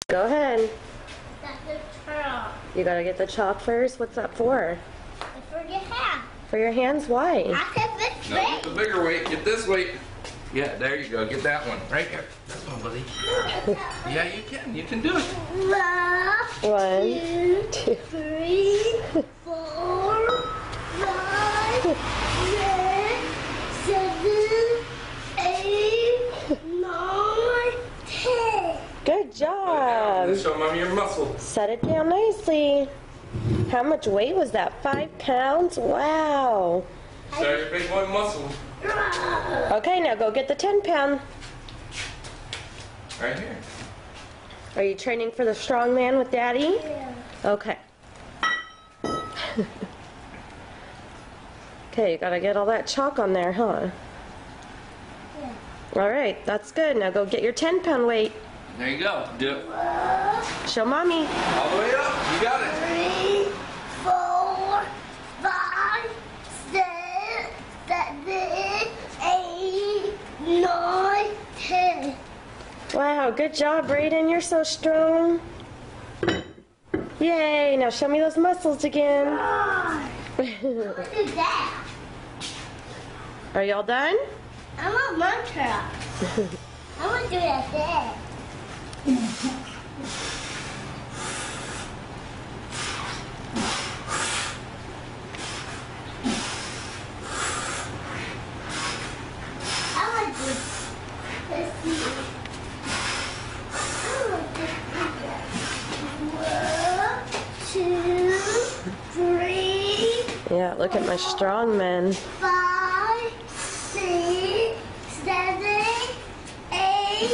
Go ahead. That's the chalk. You gotta get the chalk first. What's that for? It's for your hand. For your hands? Why? I said this No, get the bigger weight. Get this weight. Yeah, there you go. Get that one. Right here. That's one, buddy. Yeah, you can. You can do it. 1, 2, 3, 4, 5, 6, 7, 8, 9, 10. Good job. Let's show Mommy your muscle. Set it down nicely. How much weight was that? 5 pounds? Wow. Show your big boy muscle. Okay, now go get the 10-pound. Right here. Are you training for the strongman with Daddy? Yeah. Okay. Okay, you gotta get all that chalk on there, huh? Yeah. All right, that's good. Now go get your 10-pound weight. There you go. Do it. Show Mommy. All the way up. You got it. 3, 4, 5, 6, 7, 8, 9, 10. Wow, good job, Brayden. You're so strong. Yay, now show me those muscles again. What is that? Are y'all done? I want mantra. I want to do that there. I want to let's see. I want to do that. 1, 2, 3, Yeah, look at my strong men. 5, 6, 7, 8,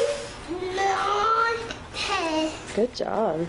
9, 10. Good job.